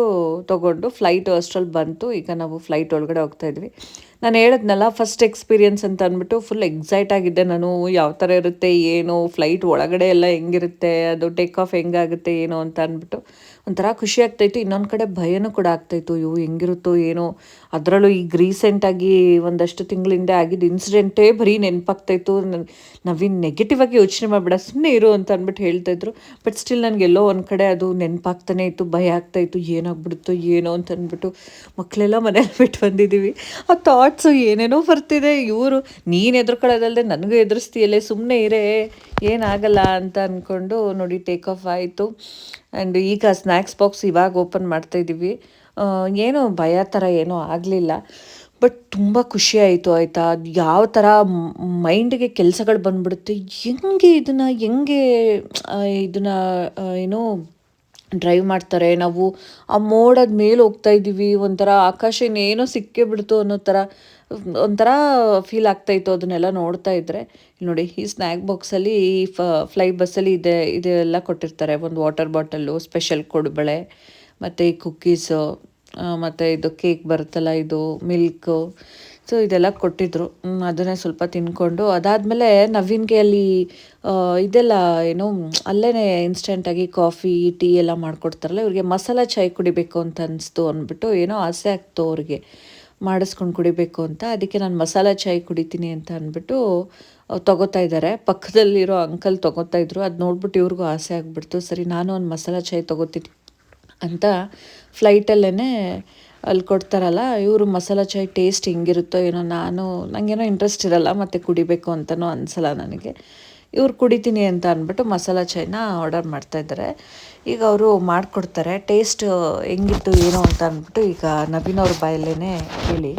ತೊಗೊಂಡು ಫ್ಲೈಟು ಅಷ್ಟರಲ್ಲಿ ಬಂತು. ಈಗ ನಾವು ಫ್ಲೈಟ್ ಒಳಗಡೆ ಹೋಗ್ತಾಯಿದ್ವಿ. ನಾನು ಹೇಳಿದ್ನಲ್ಲ ಫಸ್ಟ್ ಎಕ್ಸ್ಪೀರಿಯನ್ಸ್ ಅಂತ ಅಂದ್ಬಿಟ್ಟು ಫುಲ್ ಎಕ್ಸೈಟ್ ಆಗಿದ್ದೆ ನಾನು. ಯಾವ ಥರ ಇರುತ್ತೆ ಏನು, ಫ್ಲೈಟ್ ಒಳಗಡೆ ಎಲ್ಲ ಹೆಂಗಿರುತ್ತೆ, ಅದು ಟೇಕ್ ಆಫ್ ಹೆಂಗಾಗುತ್ತೆ ಏನು ಅಂತ ಅಂದ್ಬಿಟ್ಟು ಒಂಥರ ಖುಷಿ ಆಗ್ತಾಯಿತ್ತು. ಇನ್ನೊಂದು ಕಡೆ ಭಯನೂ ಕೂಡ ಆಗ್ತಾಯಿತ್ತು, ಇವು ಹೆಂಗಿರುತ್ತೋ ಏನೋ. ಅದರಲ್ಲೂ ಈಗ ರೀಸೆಂಟಾಗಿ ಒಂದಷ್ಟು ತಿಂಗಳಿಂದ ಆಗಿದ್ದು ಇನ್ಸಿಡೆಂಟೇ ಬರೀ ನೆನಪಾಗ್ತಾಯಿತ್ತು. ನವೀನ್ ನೆಗೆಟಿವ್ ಆಗಿ ಯೋಚನೆ ಮಾಡಿಬಿಡ, ಸುಮ್ಮನೆ ಇರು ಅಂತ ಅಂದ್ಬಿಟ್ಟು ಹೇಳ್ತಾಯಿದ್ರು. ಬಟ್ ಸ್ಟಿಲ್ ನನಗೆಲ್ಲೋ ಒಂದು ಕಡೆ ಅದು ನೆನಪಾಗ್ತಾನೆ ಇತ್ತು, ಭಯ ಆಗ್ತಾಯಿತ್ತು, ಏನಾಗ್ಬಿಡುತ್ತೋ ಏನೋ ಅಂತ ಅಂದ್ಬಿಟ್ಟು. ಮಕ್ಕಳೆಲ್ಲ ಮನೇಲಿ ಬಿಟ್ಟು ಬಂದಿದ್ದೀವಿ, ಆ ಥಾಟ್ಸು ಏನೇನೋ ಬರ್ತಿದೆ. ಇವರು ನೀನು ಎದುರ್ಕೊಳ್ಳೋದಲ್ಲದೆ ನನಗೂ ಎದುರಿಸ್ತೀಯಲ್ಲೇ, ಸುಮ್ಮನೆ ಇರೇ ಏನಾಗಲ್ಲ ಅಂತ ಅಂದ್ಕೊಂಡು ನೋಡಿ ಟೇಕ್ ಆಫ್ ಆಯಿತು. ಆ್ಯಂಡ್ ಈಗ ಸ್ನ್ಯಾಕ್ಸ್ ಬಾಕ್ಸ್ ಇವಾಗ ಓಪನ್ ಮಾಡ್ತಾಯಿದ್ದೀವಿ. ಏನೂ ಭಯ ಥರ ಏನೂ ಆಗಲಿಲ್ಲ, ಬಟ್ ತುಂಬ ಖುಷಿ ಆಯಿತು ಆಯಿತಾ. ಯಾವ ಥರ ಮೈಂಡಿಗೆ ಕೆಲಸಗಳು ಬಂದ್ಬಿಡುತ್ತೆ, ಹೆಂಗೆ ಇದನ್ನು ಏನೋ ಡ್ರೈವ್ ಮಾಡ್ತಾರೆ. ನಾವು ಆ ಮೋಡದ ಮೇಲೆ ಹೋಗ್ತಾಯಿದ್ದೀವಿ, ಒಂಥರ ಆಕಾಶ ಇನ್ನೇನೋ ಸಿಕ್ಕೇ ಬಿಡ್ತು ಅನ್ನೋ ಥರ ಒಂಥರ ಫೀಲ್ ಆಗ್ತಾಯಿತ್ತು ಅದನ್ನೆಲ್ಲ ನೋಡ್ತಾ ಇದ್ದರೆ. ನೋಡಿ ಈ ಸ್ನ್ಯಾಕ್ ಬಾಕ್ಸಲ್ಲಿ ಈ ಫ್ಲೈ ಬಸ್ಸಲ್ಲಿ ಇದೆಲ್ಲ ಕೊಟ್ಟಿರ್ತಾರೆ. ಒಂದು ವಾಟರ್ ಬಾಟಲ್ಲು, ಸ್ಪೆಷಲ್ ಕೊಡುಬಳೆ, ಮತ್ತು ಈ ಕುಕ್ಕೀಸು, ಮತ್ತು ಇದು ಕೇಕ್ ಬರುತ್ತಲ್ಲ ಇದು ಮಿಲ್ಕು, ಸೊ ಇದೆಲ್ಲ ಕೊಟ್ಟಿದ್ದರು. ಅದನ್ನೇ ಸ್ವಲ್ಪ ತಿನ್ಕೊಂಡು ಅದಾದಮೇಲೆ ನವೀನ್ಗೆ ಅಲ್ಲಿ ಇದೆಲ್ಲ ಏನೋ ಅಲ್ಲೇ ಇನ್ಸ್ಟೆಂಟಾಗಿ ಕಾಫಿ ಟೀ ಎಲ್ಲ ಮಾಡಿಕೊಡ್ತಾರಲ್ಲ, ಇವ್ರಿಗೆ ಮಸಾಲ ಚಾಯ್ ಕುಡಿಬೇಕು ಅಂತ ಅನಿಸ್ತು ಅಂದ್ಬಿಟ್ಟು ಏನೋ ಆಸೆ ಆಗ್ತು ಅವ್ರಿಗೆ ಮಾಡಿಸ್ಕೊಂಡು ಕುಡಿಬೇಕು ಅಂತ. ಅದಕ್ಕೆ ನಾನು ಮಸಾಲ ಚಾಯ್ ಕುಡಿತೀನಿ ಅಂತ ಅಂದ್ಬಿಟ್ಟು ತೊಗೋತಾ ಇದ್ದಾರೆ. ಪಕ್ಕದಲ್ಲಿರೋ ಅಂಕಲ್ ತೊಗೋತಾ ಇದ್ರು, ಅದು ನೋಡ್ಬಿಟ್ಟು ಇವ್ರಿಗೂ ಆಸೆ ಆಗಿಬಿಡ್ತು. ಸರಿ ನಾನು ಒಂದು ಮಸಾಲ ಚಾಯ್ ತೊಗೋತೀನಿ ಅಂತ ಫ್ಲೈಟಲ್ಲೇ ಅಲ್ಲಿ ಕೊಡ್ತಾರಲ್ಲ, ಇವರು ಮಸಾಲ ಚಾಯ್ ಟೇಸ್ಟ್ ಹೆಂಗಿರುತ್ತೋ ಏನೋ, ನನಗೇನೋ ಇಂಟ್ರೆಸ್ಟ್ ಇರಲ್ಲ ಮತ್ತು ಕುಡಿಬೇಕು ಅಂತಲೂ ಅನಿಸಲ್ಲ ನನಗೆ. ಇವ್ರು ಕುಡಿತೀನಿ ಅಂತ ಅಂದ್ಬಿಟ್ಟು ಮಸಾಲ ಚಾಯ್ನ ಆರ್ಡರ್ ಮಾಡ್ತಾಯಿದ್ದಾರೆ. ಈಗ ಅವರು ಮಾಡಿಕೊಡ್ತಾರೆ. ಟೇಸ್ಟ್ ಹೆಂಗಿತ್ತು ಏನೋ ಅಂತ ಅಂದ್ಬಿಟ್ಟು ಈಗ ನವೀನ್ ಅವ್ರ ಬಾಯಲ್ಲೇ ಹೇಳಿ.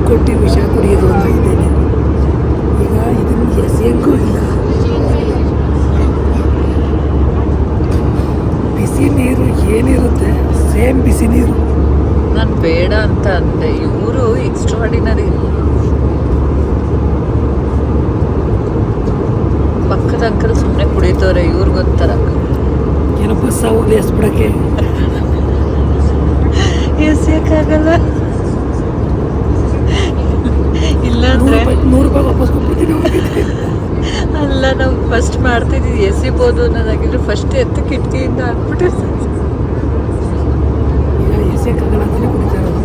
ಕೊಟ್ಟು ವಿಷ ಕುಡಿಯೋದು ಅಂತ ಇದ್ದೇನೆ. ಈಗ ಇದನ್ನು ಎಸೆಯಂಗೂ ಇಲ್ಲ. ಬಿಸಿ ನೀರು ಏನಿರುತ್ತೆ ಸೇಮ್ ಬಿಸಿ ನೀರು. ನಾನು ಬೇಡ ಅಂತ ಅಂದೆ, ಇವರು ಎಕ್ಸ್ಟ್ರಾಡಿನರಿ. ಪಕ್ಕದ ಅಂಕಲ್ ಸುಮ್ಮನೆ ಕುಡಿತವ್ರೆ, ಇವ್ರಿಗೊಂಥರ ಏನೋ ಬಸ್ ಆಗೋದು ಎಸ್ಬಿಡಕ್ಕೆ ಎಸೆಯಕ್ಕಾಗಲ್ಲ. ಇಲ್ಲಾಂದ್ರೆ $100 ವಾಪಸ್ ಕೊಟ್ಬಿಡ್ತೀನಿ. ಅಲ್ಲ, ನಾವು ಫಸ್ಟ್ ಮಾಡ್ತಿದ್ದೀವಿ ಎಸಿಬೋದು ಅನ್ನೋದಾಗಿದ್ರೆ ಫಸ್ಟ್ ಎತ್ತು ಕಿಟಕಿಯಿಂದ ಹಾಕ್ಬಿಟ್ಟೆ. ಈಗ ಎಸೆಯಕ್ಕಾಗಲ್ಲ ಅಂತಲೇ ಕುಡಿತಾ ಇರೋದು.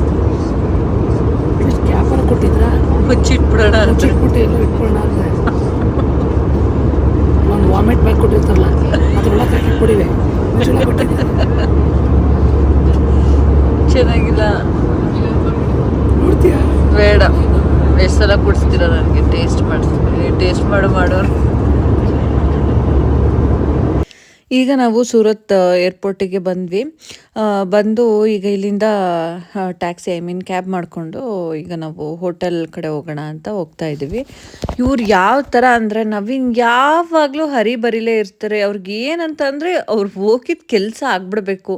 ಕ್ಯಾಪಲ್ಲಿ ಕೊಟ್ಟಿದ್ರ ಮುಚ್ಚಿಟ್ಬಿಡೋಣ ಮುಚ್ಚಿಟ್ಬಿಟ್ಟು ಎಲ್ಲ ಇಟ್ಕೊಳ್ಳೋಣ ಅಂದರೆ ಒಂದು ವಾಮಿಟ್ ಬ್ಯಾಗ್ ಕೊಟ್ಟಿರ್ತಾರಲ್ಲ ಅದ್ರೊಳಗೆ ಹಾಕಿ ಕುಡಿವೆ. ಮುಚ್ಚಳ ಕೊಟ್ಟಿದ್ದೆ ಚೆನ್ನಾಗಿಲ್ಲ. ನೋಡ್ತೀಯ? ಬೇಡ, ಎಷ್ಟು ಸಲ ಕುಡಿಸ್ತೀರ ನನಗೆ ಟೇಸ್ಟ್ ಮಾಡಿಸ್ತೀನಿ. ಟೇಸ್ಟ್ ಮಾಡೋರು ಈಗ ನಾವು ಸೂರತ್ ಏರ್ಪೋರ್ಟಿಗೆ ಬಂದ್ವಿ. ಬಂದು ಈಗ ಇಲ್ಲಿಂದ ಟ್ಯಾಕ್ಸಿ ಕ್ಯಾಬ್ ಮಾಡಿಕೊಂಡು ಈಗ ನಾವು ಹೋಟೆಲ್ ಕಡೆ ಹೋಗೋಣ ಅಂತ ಹೋಗ್ತಾ ಇದ್ದೀವಿ. ಇವ್ರು ಯಾವ ಥರ ಅಂದರೆ ನವೀನ್ ಯಾವಾಗಲೂ ಹರಿಬರಿಲೇ ಇರ್ತಾರೆ. ಅವ್ರಿಗೆ ಏನಂತ ಅಂದರೆ ಅವ್ರು ಹೋಗಿದ್ದ ಕೆಲಸ ಆಗ್ಬಿಡ್ಬೇಕು.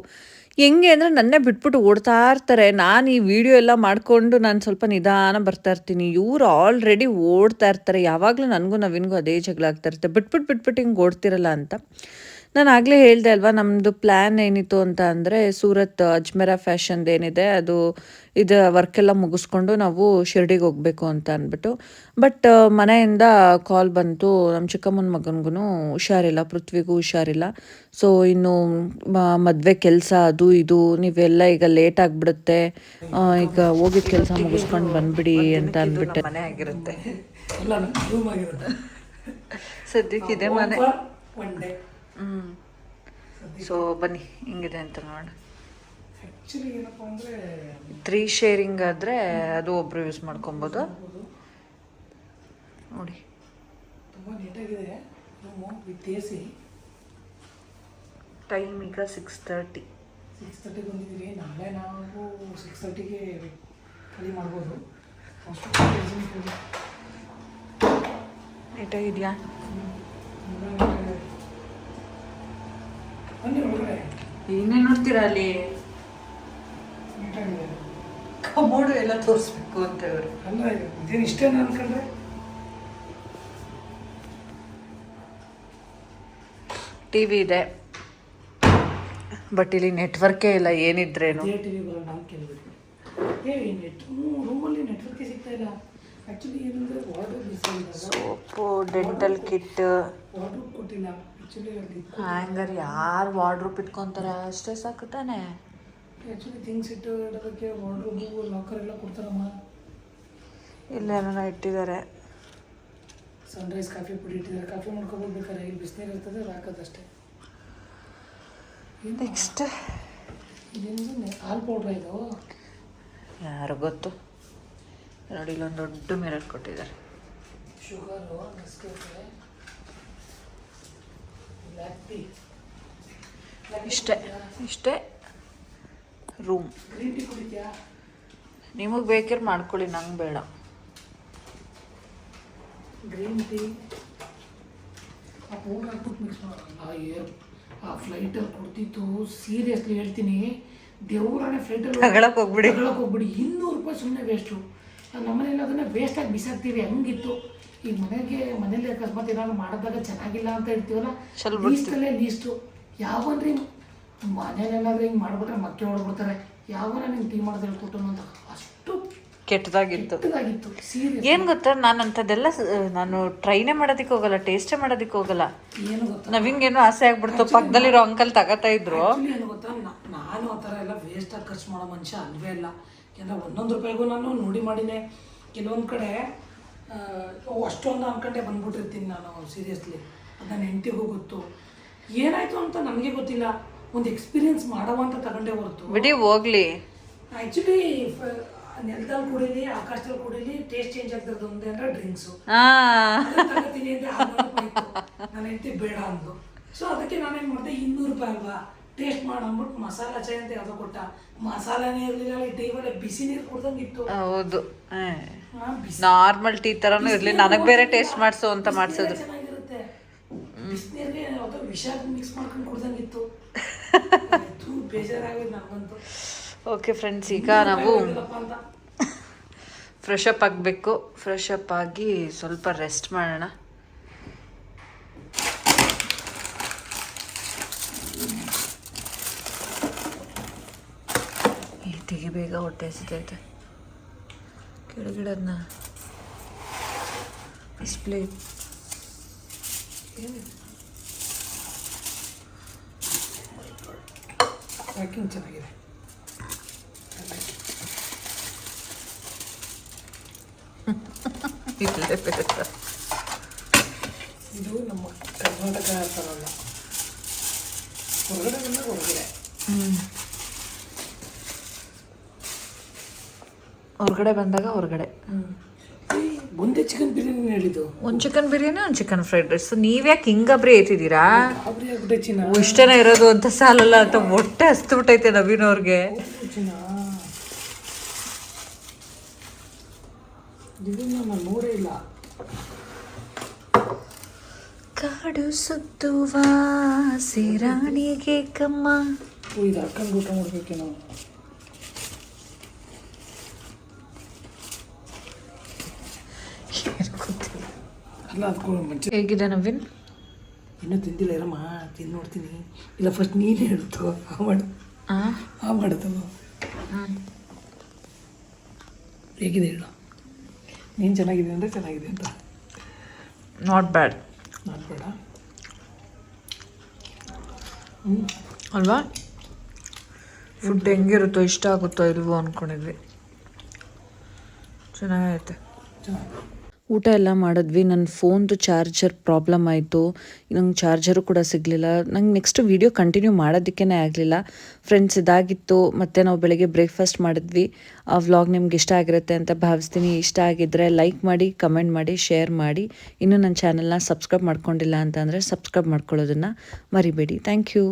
ಹೆಂಗೆ ಅಂದರೆ ನನ್ನೇ ಬಿಟ್ಬಿಟ್ಟು ಓಡ್ತಾ ಇರ್ತಾರೆ. ನಾನು ಈ ವಿಡಿಯೋ ಎಲ್ಲ ಮಾಡಿಕೊಂಡು ನಾನು ಸ್ವಲ್ಪ ನಿಧಾನ ಬರ್ತಾ ಇರ್ತೀನಿ. ಇವ್ರು ಆಲ್ರೆಡಿ ಓಡ್ತಾ ಇರ್ತಾರೆ. ಯಾವಾಗಲೂ ನನಗೂ ನವೀನ್ಗೂ ಅದೇ ಜಗಳ ಆಗ್ತಾ ಇರುತ್ತೆ, ಬಿಟ್ಬಿಟ್ಟು ಹಿಂಗೆ ಓಡ್ತಿರಲ್ಲ ಅಂತ. ನಾನು ಆಗಲೇ ಹೇಳಿದೆ ಅಲ್ವಾ, ನಮ್ಮದು ಪ್ಲ್ಯಾನ್ ಏನಿತ್ತು ಅಂತ ಅಂದರೆ ಸೂರತ್ ಅಜ್ಮೇರಾ ಫ್ಯಾಷನ್ದು ಏನಿದೆ ಅದು ಇದು ವರ್ಕೆಲ್ಲ ಮುಗಿಸ್ಕೊಂಡು ನಾವು ಶಿರ್ಡಿಗೆ ಹೋಗಬೇಕು ಅಂತ ಅಂದ್ಬಿಟ್ಟು. ಬಟ್ ಮನೆಯಿಂದ ಕಾಲ್ ಬಂತು, ನಮ್ಮ ಚಿಕ್ಕಮ್ಮನ ಮಗನಿಗೂ ಹುಷಾರಿಲ್ಲ, ಪೃಥ್ವಿಗೂ ಹುಷಾರಿಲ್ಲ. ಸೊ ಇನ್ನು ಮದುವೆ ಕೆಲಸ ಅದು ಇದು ನೀವೆಲ್ಲ ಈಗ ಲೇಟ್ ಆಗಿಬಿಡುತ್ತೆ, ಈಗ ಹೋಗಿದ್ದ ಕೆಲಸ ಮುಗಿಸ್ಕೊಂಡು ಬಂದ್ಬಿಡಿ ಅಂತ ಅಂದ್ಬಿಟ್ಟೆ. ಮನೆ ಆಗಿರುತ್ತೆ, ಸದ್ಯಕ್ಕಿದೆ ಮನೆ. ಸೊ ಬನ್ನಿ ಹಿಂಗಿದೆ ಅಂತ ನೋಡಿ. ಆ್ಯಕ್ಚುಲಿ ಏನಪ್ಪ ಅಂದರೆ 3 ಶೇರಿಂಗ್ ಆದರೆ ಅದು ಒಬ್ಬರು ಯೂಸ್ ಮಾಡ್ಕೊಬೋದು ನೋಡಿ. ತುಂಬ ನೀಟಾಗಿದೆ room with A C. Time ಈಗ 6:30 ಬಂದಿದ್ದೀವಿ. ನಾಳೆ ನಾವು 6:30ಗೆ ಖಾಲಿ ಮಾಡ್ಬೋದು. ನೀಟಾಗಿದೆಯಾ? ಏನೇನು ನೋಡ್ತೀರಾ ಅಲ್ಲಿ? ನೀಟಾಗಿದೆ. ಕಮೋಡು ಎಲ್ಲ ತೋರಿಸ್ಬೇಕು ಅಂತ ಇವರು. ಅಲ್ಲ ಇದೇನು ಇಷ್ಟೇನ ಅನ್ಕೊಂಡ್ರೆ. ಟಿ ವಿ ಇದೆ, ಬಟ್ ಇಲ್ಲಿ ನೆಟ್ವರ್ಕೇ ಇಲ್ಲ. ಏನಿದ್ರೇನು ಟಿ ವಿ ಬರೋಣ ಅಂತ ಕೇಳ್ಬಿಟ್ಟು ರೂಮಲ್ಲಿ ನೆಟ್ವರ್ಕೇ ಸಿಗ್ತಾ ಇಲ್ಲ. ಆ್ಯಕ್ಚುಲಿ ಏನಂದರೆ ವಾರ್ಡ್ರೋಬ್ ಮಿಸ್ ಆಗಿದೆ. ಸೋಪು, ಡೆಂಟಲ್ ಕಿಟ್, ವಾರ್ಡ್ರೋಬ್ ಕೊಟ್ಟಿಲ್ಲ. ಆ್ಯಕ್ಚುಲಿ ಹ್ಯಾಂಗರ್ ಯಾರು ವಾರ್ಡ್ರೋಬ್ ಇಟ್ಕೊತಾರೆ, ಅಷ್ಟೇ ಸಾಕು ತಾನೆ. ಆ್ಯಕ್ಚುಲಿ ಥಿಂಗ್ಸ್ ಇಡೋದಕ್ಕೆ ವಾರ್ಡ್ರೋಬು ಲಾಕರ್ ಎಲ್ಲ ಕೊಡ್ತಾರಮ್ಮ. ಇಲ್ಲೇನೋ ಇಟ್ಟಿದ್ದಾರೆ. ಸನ್ರೈಸ್ ಕಾಫಿ ಪುಡಿ ಇಟ್ಟಿದ್ದಾರೆ. ಕಾಫಿ ಮಾಡ್ಕೊಬೋದ್ಬೇಕಾದ್ರೆ ಇಲ್ಲಿ ಬಿಸಿನೀರು ಇರ್ತದೆ, ಅದು ಹಾಕೋದಷ್ಟೇ. ನೆಕ್ಸ್ಟ್ ಇದೇನು ಹಾಲು ಪೌಡ್ರ ಇದು? ಯಾರು ಗೊತ್ತು. ನೋಡಿ ಇಲ್ಲೊಂದು ದೊಡ್ಡ ಮಿರರ್ ಕೊಟ್ಟಿದ್ದಾರೆ. ಶುಗರು, ನೆಸ್ಕೆಫೆ, ಬ್ಲ್ಯಾಕ್ ಟೀ, ಇಷ್ಟೇ ರೂಮ್. ಗ್ರೀನ್ ಟೀ ಕುಡಿತೀಯಾ? ನಿಮಗೆ ಬೇಕಿದ್ರೆ ಮಾಡ್ಕೊಳ್ಳಿ, ನಂಗೆ ಬೇಡ. ಗ್ರೀನ್ ಟೀ ಆ ಪೌಡ್ರ್ ಹಾಕ್ಬಿಟ್ಟು ಮಿಕ್ಸ್ ಮಾಡೋಣ. ಆ ಫ್ಲೈಟಲ್ಲಿ ಕೊಡ್ತಿತ್ತು, ಸೀರಿಯಸ್ಲಿ ಹೇಳ್ತೀನಿ, ದೇವರಾಣೆ ಫ್ಲೈಟಲ್ಲಿ ತಗೊಳಕ್ಕೆ ಹೋಗ್ಬಿಡಿ. 200 ರೂಪಾಯಿ ಸುಮ್ಮನೆ ವೇಸ್ಟು. ನಮ್ಮನೇಲಿ ಅದನ್ನು ವೇಸ್ಟಾಗಿ ಬಿಸಾಕ್ತೀವಿ, ಹಂಗಿತ್ತು. ಈಗ ಮನೇಲಿ ಅಕಸ್ಮಾತ್ ಏನಾದ್ರು ಮಾಡಿದಾಗ ಚೆನ್ನಾಗಿಲ್ಲ ಅಂತ ಹೇಳ್ತೀವಲ್ಲ, ಲೀಸ್ಟಲ್ಲೇ ಲೀಸ್ಟು. ಯಾವನ್ರಿ ಮನೇಲೇನಾದ್ರೂ ಹಿಂಗೆ ಮಾಡಿಬಿಟ್ರೆ ಮಕ್ಕೆ ಹೊಡ್ಬಿಡ್ತಾರೆ. ಯಾವನ ನಿಮ್ಗೆ ಟೀ ಮಾಡೋದು ಹೇಳ್ಕೊಟ್ಟು ಅಂತ ಅಷ್ಟು ಕೆಟ್ಟದಾಗಿತ್ತು. ಸೀರಿಯಸ್. ಏನು ಗೊತ್ತಾ, ನಾನು ಅಂಥದ್ದೆಲ್ಲ ನಾನು ಟ್ರೈನೇ ಮಾಡೋದಕ್ಕೆ ಹೋಗಲ್ಲ, ಟೇಸ್ಟೇ ಮಾಡೋದಕ್ಕೆ ಹೋಗಲ್ಲ. ಏನು ಗೊತ್ತಾ, ನವಿಂಗೇನೋ ಆಸೆ ಆಗ್ಬಿಡ್ತು, ಪಕ್ಕದಲ್ಲಿರೋ ಅಂಕಲ್ ತಗೋತಾ ಇದ್ರು. ಏನು ಗೊತ್ತಾ, ನಾನು ಆ ಥರ ಎಲ್ಲ ವೇಸ್ಟಾಗಿ ಖರ್ಚು ಮಾಡೋ ಮನುಷ್ಯ ಅಲ್ವೇ ಅಲ್ಲ. ಯಾಕಂದರೆ 1 ರೂಪಾಯಿಗೂ ನಾನು ನೋಡಿ ಮಾಡಿನೇ. ಕೆಲವೊಂದು ಕಡೆ ಅಷ್ಟೊಂದು ಅನ್ಕೊಂಡೆ ಬಂದ್ಬಿಟ್ಟಿರ್ತೀನಿ ನಾನು, ಸೀರಿಯಸ್ಲಿ. ಅದು ನನ್ನ ಹೆಂಡತಿಗೂ ಗೊತ್ತು. ಏನಾಯಿತು ಅಂತ ನನಗೆ ಗೊತ್ತಿಲ್ಲ, ಒಂದು ಎಕ್ಸ್ಪೀರಿಯನ್ಸ್ ಮಾಡೋವಂತ ತಗೊಂಡೇ ಹೊರತು. ಬಿಡಿ ಹೋಗ್ಲಿ. ಆ್ಯಕ್ಚುಲಿ ನೆಲದಲ್ಲಿ ಕುಡೀಲಿ, ಆಕಾಶದಲ್ಲಿ ಕುಡೀಲಿ, ಟೇಸ್ಟ್ ಚೇಂಜ್ ಆಗ್ತದೆ ಒಂದೇ ಅಂದರೆ ಡ್ರಿಂಕ್ಸು ತಗೋತೀನಿ ಅಂತ. ನನ್ನ ಹೆಂಡತಿ ಬೇಡ ಅಂದು. ಸೊ ಅದಕ್ಕೆ ನಾನೇನು ಮಾಡಿದೆ, 200 ರೂಪಾಯಿ ಅಲ್ವಾ, ಟೇಸ್ಟ್ ಮಾಡಿ ಅಂದ್ಬಿಟ್ಟು ಮಸಾಲ ಚಾಯ್ ಅಂತ ಯಾವುದೋ ಕೊಟ್ಟ. ಮಸಾಲನೇ ಇರಲಿಲ್ಲ, ಈ ಟೀವಲ್ಲೇ ಬಿಸಿ ನೀರು ಕುಡ್ದಂಗೆ ಇತ್ತು. ಹೌದು, ನಾರ್ಮಲ್ ಟೀ ಥರನೂ ಇರಲಿ, ನನಗೆ ಬೇರೆ ಟೇಸ್ಟ್ ಮಾಡಿಸು ಅಂತ ಮಾಡಿಸೋದು. ಚೆನ್ನಾಗಿರುತ್ತೆ. ಬಿಸಿನೀರಿಗೆ ಯಾವುದೋ ವಿಷ ಮಿಕ್ಸ್ ಮಾಡ್ಕೊಂಡು ಕುಡ್ದಂಗಿತ್ತು. ಬೇಜಾರಾಗೋದು ನನಗಂತೂ. ಓಕೆ ಫ್ರೆಂಡ್ಸ್, ಈಗ ನಾವು ಫ್ರೆಶ್ ಅಪ್ ಆಗಬೇಕು. ಫ್ರೆಶ್ ಅಪ್ ಆಗಿ ಸ್ವಲ್ಪ ರೆಸ್ಟ್ ಮಾಡೋಣ. ತೆಗಿ ಬೇಗ, ಹೊಟ್ಟೆ ಹಸಿತೈತೆ. ಕೆಳಗಿಡೋದನ್ನ ಡಿಸ್ಪ್ಲೇ ಪ್ಯಾಕಿಂಗ್ ಚೆನ್ನಾಗಿದೆ. ಇದು ನಮ್ಮ ಕರ್ನಾಟಕ ಥರಲ್ಲ, ಹೊರಗಡೆ ಬಂದಾಗ ಹೊರಗಡೆ. ಹೊರಗಡೆ ಬಂದಾಗ ಹೊರಗಡೆ. ಒಂದೇ ಚಿಕನ್ ಬಿರಿಯಾನಿ ಹೇಳಿದ್ದು. ಒಂದು ಚಿಕನ್ ಬಿರಿಯಾನಿ, ಒಂದು ಚಿಕನ್ ಫ್ರೈಡ್ ರೈಸ್. ನೀವ್ಯಾಕೆ ಹಿಂಗಬ್ರಿ ಏತಿದ್ದೀರಾ? ಗಾಬರಿ ಆಗ್ಬಿಟ್ಟೆ ಚಿನ್ನ. ಇಷ್ಟನೇ ಇರೋದು ಅಂತ ಸಾಲಲ್ಲ ಅಂತ ಹೊಟ್ಟೆ ಹಸ್ತು ನವೀನ್ ಅವ್ರಿಗೆ. ಚಿನ್ನ ಇದನ್ನ ನಾನು ನೋಡೇ ಇಲ್ಲ. ಕಾಡು ಸುತ್ತುವ ಸಿರಾಣಿಗೆ ಕಮ್ಮ. ಇದು ಅಕ್ಕಂಗೆ ಊಟ ಮಾಡ್ಬೇಕೇನೋ. ಅಲ್ಲ ಅದಕ್ಕೂ ಮುಂಚೆ ಹೇಗಿದೆ ನವೀನ್? ಇನ್ನೂ ತಿಂದಿಲ್ಲ, ಇರಮ್ಮ ತಿಂದು ನೋಡ್ತೀನಿ. ಇಲ್ಲ ಫಸ್ಟ್ ನೀನು ಹೇಳ್ತು ಮಾಡುತ್ತಲ್ಲ ಹೇಗಿದೆ ಹೇಳು. ನೀನು ಚೆನ್ನಾಗಿದೆ ಅಂದರೆ ಚೆನ್ನಾಗಿದೆ ಅಂತ. ನಾಟ್ ಬ್ಯಾಡ್ ಅಲ್ವಾ? ಫುಡ್ ಹೆಂಗಿರುತ್ತೋ, ಇಷ್ಟ ಆಗುತ್ತೋ ಇಲ್ವೋ ಅಂದ್ಕೊಂಡಿದ್ವಿ. ಚೆನ್ನಾಗೈತೆ. ಊಟ ಎಲ್ಲ ಮಾಡಿದ್ವಿ. ನನ್ನ ಫೋನ್ದು ಚಾರ್ಜರ್ ಪ್ರಾಬ್ಲಮ್ ಆಯಿತು, ನಂಗೆ ಚಾರ್ಜರು ಕೂಡ ಸಿಗಲಿಲ್ಲ. ನಂಗೆ ನೆಕ್ಸ್ಟ್ ವೀಡಿಯೋ ಕಂಟಿನ್ಯೂ ಮಾಡೋದಕ್ಕೇ ಆಗಲಿಲ್ಲ. ಫ್ರೆಂಡ್ಸ್ ಇದಾಗಿತ್ತು. ಮತ್ತು ನಾವು ಬೆಳಗ್ಗೆ ಬ್ರೇಕ್ಫಾಸ್ಟ್ ಮಾಡಿದ್ವಿ. ಆ ವ್ಲಾಗ್ ನಿಮ್ಗೆ ಇಷ್ಟ ಆಗಿರುತ್ತೆ ಅಂತ ಭಾವಿಸ್ತೀನಿ. ಇಷ್ಟ ಆಗಿದ್ದರೆ ಲೈಕ್ ಮಾಡಿ, ಕಮೆಂಟ್ ಮಾಡಿ, ಶೇರ್ ಮಾಡಿ. ಇನ್ನೂ ನನ್ನ ಚಾನಲ್ನ ಸಬ್ಸ್ಕ್ರೈಬ್ ಮಾಡ್ಕೊಂಡಿಲ್ಲ ಅಂತಂದರೆ ಸಬ್ಸ್ಕ್ರೈಬ್ ಮಾಡ್ಕೊಳ್ಳೋದನ್ನು ಮರಿಬೇಡಿ. Thank you.